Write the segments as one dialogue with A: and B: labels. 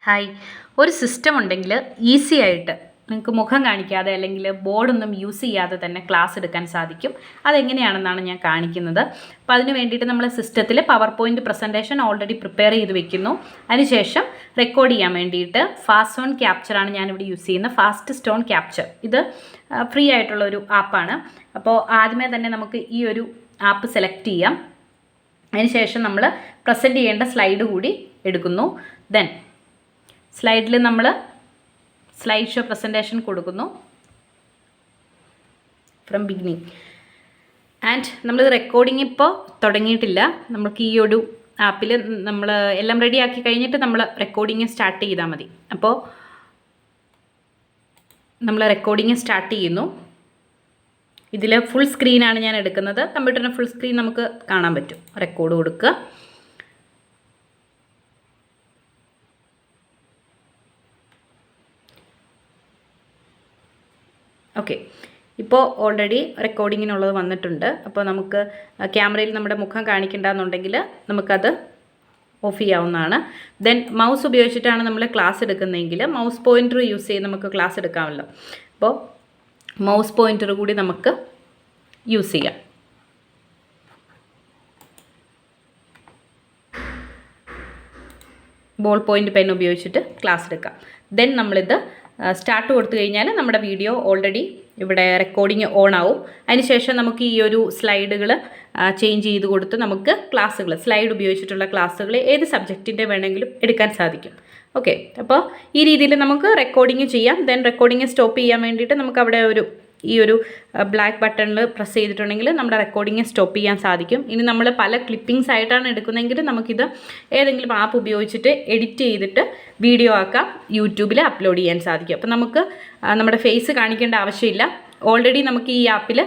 A: Hi. ഒരു system ഉണ്ടെങ്കിൽ easy ആയിട്ട് നിങ്ങൾക്ക് മുഖം കാണിക്കാതെ അല്ലെങ്കിൽ ബോർഡൊന്നും യൂസ് ചെയ്യാതെ തന്നെ ക്ലാസ് എടുക്കാൻ സാധിക്കും. അതെങ്ങനെയാണെന്നാണ് ഞാൻ കാണിക്കുന്നത്. അപ്പോൾ അതിന് വേണ്ടിയിട്ട് നമ്മൾ സിസ്റ്റത്തിൽ power point presentation already prepare ചെയ്ത് വെക്കുന്നു. അതിനുശേഷം റെക്കോർഡ് ചെയ്യാൻ വേണ്ടിയിട്ട് ഫാസ്റ്റ് സ്റ്റോൺ ക്യാപ്ചറാണ് ഞാനിവിടെ യൂസ് ചെയ്യുന്നത്. ഫാസ്റ്റ് സ്റ്റോൺ ക്യാപ്ചർ ഇത് ഫ്രീ ആയിട്ടുള്ളൊരു ആപ്പാണ്. അപ്പോൾ ആദ്യമേ തന്നെ നമുക്ക് ഈ ഒരു ആപ്പ് സെലക്ട് ചെയ്യാം. അതിനുശേഷം നമ്മൾ പ്രസൻറ്റ് ചെയ്യേണ്ട സ്ലൈഡ് കൂടി എടുക്കുന്നു. ദെൻ സ്ലൈഡിൽ നമ്മൾ സ്ലൈഡ് ഷോ പ്രസൻറ്റേഷൻ കൊടുക്കുന്നു ഫ്രം ബിഗിനിങ്. ആൻഡ് നമ്മൾ റെക്കോർഡിംഗ് ഇപ്പോൾ തുടങ്ങിയിട്ടില്ല. നമുക്ക് ഈ ഒരു ആപ്പിൽ നമ്മൾ എല്ലാം റെഡി ആക്കി കഴിഞ്ഞിട്ട് നമ്മൾ റെക്കോർഡിങ് സ്റ്റാർട്ട് ചെയ്താൽ മതി. അപ്പോൾ നമ്മൾ റെക്കോർഡിങ് സ്റ്റാർട്ട് ചെയ്യുന്നു. ഇതിൽ ഫുൾ സ്ക്രീനാണ് ഞാൻ എടുക്കുന്നത്. കമ്പ്യൂട്ടറിന് ഫുൾ സ്ക്രീൻ നമുക്ക് കാണാൻ പറ്റും. റെക്കോർഡ് കൊടുക്കുക. ഓക്കെ, ഇപ്പോൾ ഓൾറെഡി റെക്കോർഡിങ്ങിനുള്ളത് വന്നിട്ടുണ്ട്. അപ്പോൾ നമുക്ക് ക്യാമറയിൽ നമ്മുടെ മുഖം കാണിക്കേണ്ടെന്നുണ്ടെങ്കിൽ നമുക്കത് ഓഫ് ചെയ്യാവുന്നതാണ്. ദെൻ മൗസ് ഉപയോഗിച്ചിട്ടാണ് നമ്മൾ ക്ലാസ് എടുക്കുന്നതെങ്കിൽ മൗസ് പോയിൻറ്റർ യൂസ് ചെയ്ത് നമുക്ക് ക്ലാസ് എടുക്കാമല്ലോ. അപ്പോൾ മൗസ് പോയിൻറ്റർ കൂടി നമുക്ക് യൂസ് ചെയ്യാം. ബോൾ പോയിൻ്റ് പെൻ ഉപയോഗിച്ചിട്ട് ക്ലാസ് എടുക്കാം. ദെൻ നമ്മളിത് സ്റ്റാർട്ട് കൊടുത്തു കഴിഞ്ഞാൽ നമ്മുടെ വീഡിയോ ഓൾറെഡി ഇവിടെ റെക്കോർഡിങ് ഓൺ ആവും. അതിനുശേഷം നമുക്ക് ഈ ഒരു സ്ലൈഡുകൾ ചേഞ്ച് ചെയ്ത് കൊടുത്ത് നമുക്ക് ക്ലാസ്സുകൾ സ്ലൈഡ് ഉപയോഗിച്ചിട്ടുള്ള ക്ലാസ്സുകൾ ഏത് സബ്ജക്റ്റിൻ്റെ വേണമെങ്കിലും എടുക്കാൻ സാധിക്കും. ഓക്കെ, അപ്പോൾ ഈ രീതിയിൽ നമുക്ക് റെക്കോർഡിങ് ചെയ്യാം. ദെൻ റെക്കോർഡിങ് സ്റ്റോപ്പ് ചെയ്യാൻ വേണ്ടിയിട്ട് നമുക്ക് അവിടെ ഈ ഒരു ബ്ലാക്ക് ബട്ടണിൽ പ്രസ് ചെയ്തിട്ടുണ്ടെങ്കിൽ നമ്മുടെ റെക്കോർഡിങ് സ്റ്റോപ്പ് ചെയ്യാൻ സാധിക്കും. ഇനി നമ്മൾ പല ക്ലിപ്പിങ്സ് ആയിട്ടാണ് എടുക്കുന്നതെങ്കിൽ നമുക്കിത് ഏതെങ്കിലും ആപ്പ് ഉപയോഗിച്ചിട്ട് എഡിറ്റ് ചെയ്തിട്ട് വീഡിയോ ആക്കാം, യൂട്യൂബിൽ അപ്ലോഡ് ചെയ്യാൻ സാധിക്കും. അപ്പോൾ നമുക്ക് നമ്മുടെ ഫേസ് കാണിക്കേണ്ട ആവശ്യമില്ല. ഓൾറെഡി നമുക്ക് ഈ ആപ്പിൽ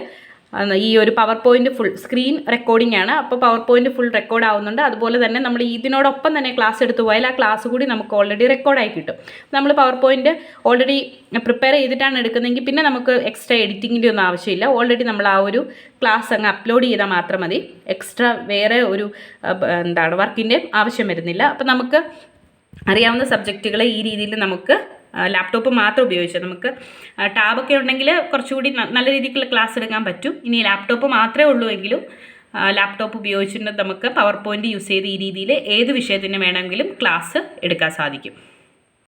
A: ഈ ഒരു power point full screen recording ആണ്. അപ്പോൾ പവർ പോയിൻ്റ് ഫുൾ റെക്കോർഡ് ആവുന്നുണ്ട്. അതുപോലെ തന്നെ നമ്മൾ ഇതിനോടൊപ്പം തന്നെ ക്ലാസ് എടുത്തു പോയാൽ ആ ക്ലാസ് കൂടി നമുക്ക് ഓൾറെഡി റെക്കോർഡായി കിട്ടും. നമ്മൾ പവർ പോയിൻ്റ് ഓൾറെഡി പ്രിപ്പയർ ചെയ്തിട്ടാണ് എടുക്കുന്നതെങ്കിൽ പിന്നെ നമുക്ക് എക്സ്ട്രാ എഡിറ്റിങ്ങിൻ്റെ ഒന്നും ആവശ്യമില്ല. ഓൾറെഡി നമ്മൾ ആ ഒരു ക്ലാസ് അങ്ങ് അപ്ലോഡ് ചെയ്താൽ മാത്രം മതി. എക്സ്ട്രാ വേറെ ഒരു വർക്കിൻ്റെ ആവശ്യം വരുന്നില്ല. അപ്പോൾ നമുക്ക് അറിയാവുന്ന സബ്ജക്റ്റുകളെ ഈ രീതിയിൽ നമുക്ക് ലാപ്ടോപ്പ് മാത്രം ഉപയോഗിച്ചാൽ നമുക്ക് ടാബൊക്കെ ഉണ്ടെങ്കിൽ കുറച്ചുകൂടി നല്ല രീതിക്കുള്ള ക്ലാസ് എടുക്കാൻ പറ്റും. ഇനി ലാപ്ടോപ്പ് മാത്രമേ ഉള്ളൂ എങ്കിലും ലാപ്ടോപ്പ് ഉപയോഗിച്ചിട്ട് നമുക്ക് പവർ പോയിൻ്റ് യൂസ് ചെയ്ത് ഈ രീതിയിൽ ഏത് വിഷയത്തിന് വേണമെങ്കിലും ക്ലാസ് എടുക്കാൻ സാധിക്കും.